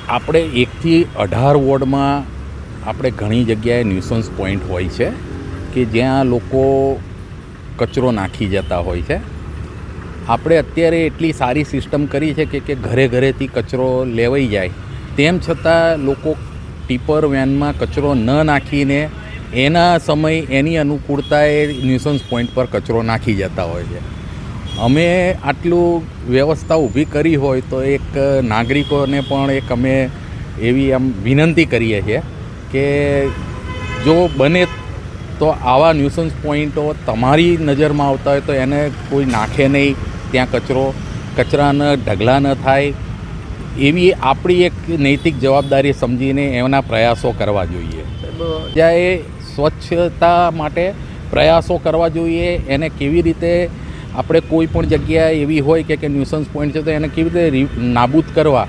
આપણે 1 થી 18 વોર્ડમાં આપણે ઘણી જગ્યાએ ન્યુસન્સ પોઈન્ટ હોય છે કે જ્યાં લોકો કચરો નાખી જતા હોય છે. આપણે અત્યારે એટલી સારી સિસ્ટમ કરી છે કે ઘરે ઘરેથી કચરો લેવાઈ જાય, તેમ છતાં લોકો ટીપર વેનમાં કચરો ન નાખીને એના સમય એની અનુકૂળતાએ ન્યુસન્સ પોઈન્ટ પર કચરો નાખી જતા હોય છે. અમે આટલું વ્યવસ્થા ઊભી કરી હોય તો એક નાગરિકોને પણ એક અમે એવી આમ વિનંતી કરીએ છીએ કે જો બને તો આવા ન્યુસન્સ પોઈન્ટો તમારી નજરમાં આવતા હોય તો એને કોઈ નાખે નહીં, ત્યાં કચરાના ઢગલા ન થાય, એવી આપણી એક નૈતિક જવાબદારી સમજીને એના પ્રયાસો કરવા જોઈએ. જ્યાં એ સ્વચ્છતા માટે પ્રયાસો કરવા જોઈએ. એને કેવી રીતે આપણે કોઈ પણ જગ્યાએ એવી હોય કે ન્યુસન્સ પોઈન્ટ છે તો એને કેવી રીતે નાબૂદ કરવા,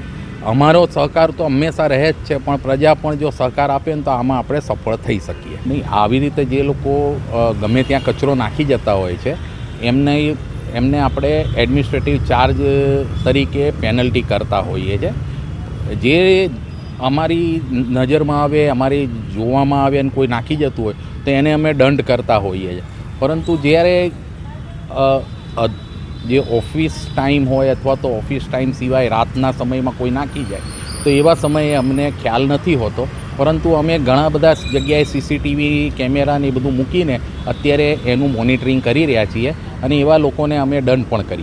અમારો સહકાર તો હંમેશા રહે જ છે, પણ પ્રજા પણ જો સહકાર આપે ને તો આમાં આપણે સફળ થઈ શકીએ. નહીં, આવી રીતે જે લોકો ગમે ત્યાં કચરો નાખી જતા હોય છે એમને આપણે એડમિનિસ્ટ્રેટિવ ચાર્જ તરીકે પેનલ્ટી કરતા હોઈએ છીએ. જે અમારી નજરમાં આવે, અમારી જોવામાં આવે અને કોઈ નાખી જતું હોય તો એને અમે દંડ કરતા હોઈએ છીએ. પરંતુ જ્યારે જે ઓફિસ ટાઈમ હોય અથવા તો ઓફિસ ટાઈમ સિવાય રાતના સમયમાં કોઈ નાખી જાય તો એવા સમયે અમને ખ્યાલ નથી હોતો, પરંતુ અમે ઘણા બધા જગ્યાએ સીસીટીવી કેમેરાને એ બધું મૂકીને અત્યારે એનું મોનિટરિંગ કરી રહ્યા છીએ અને એવા લોકોને અમે દંડ પણ કરીએ.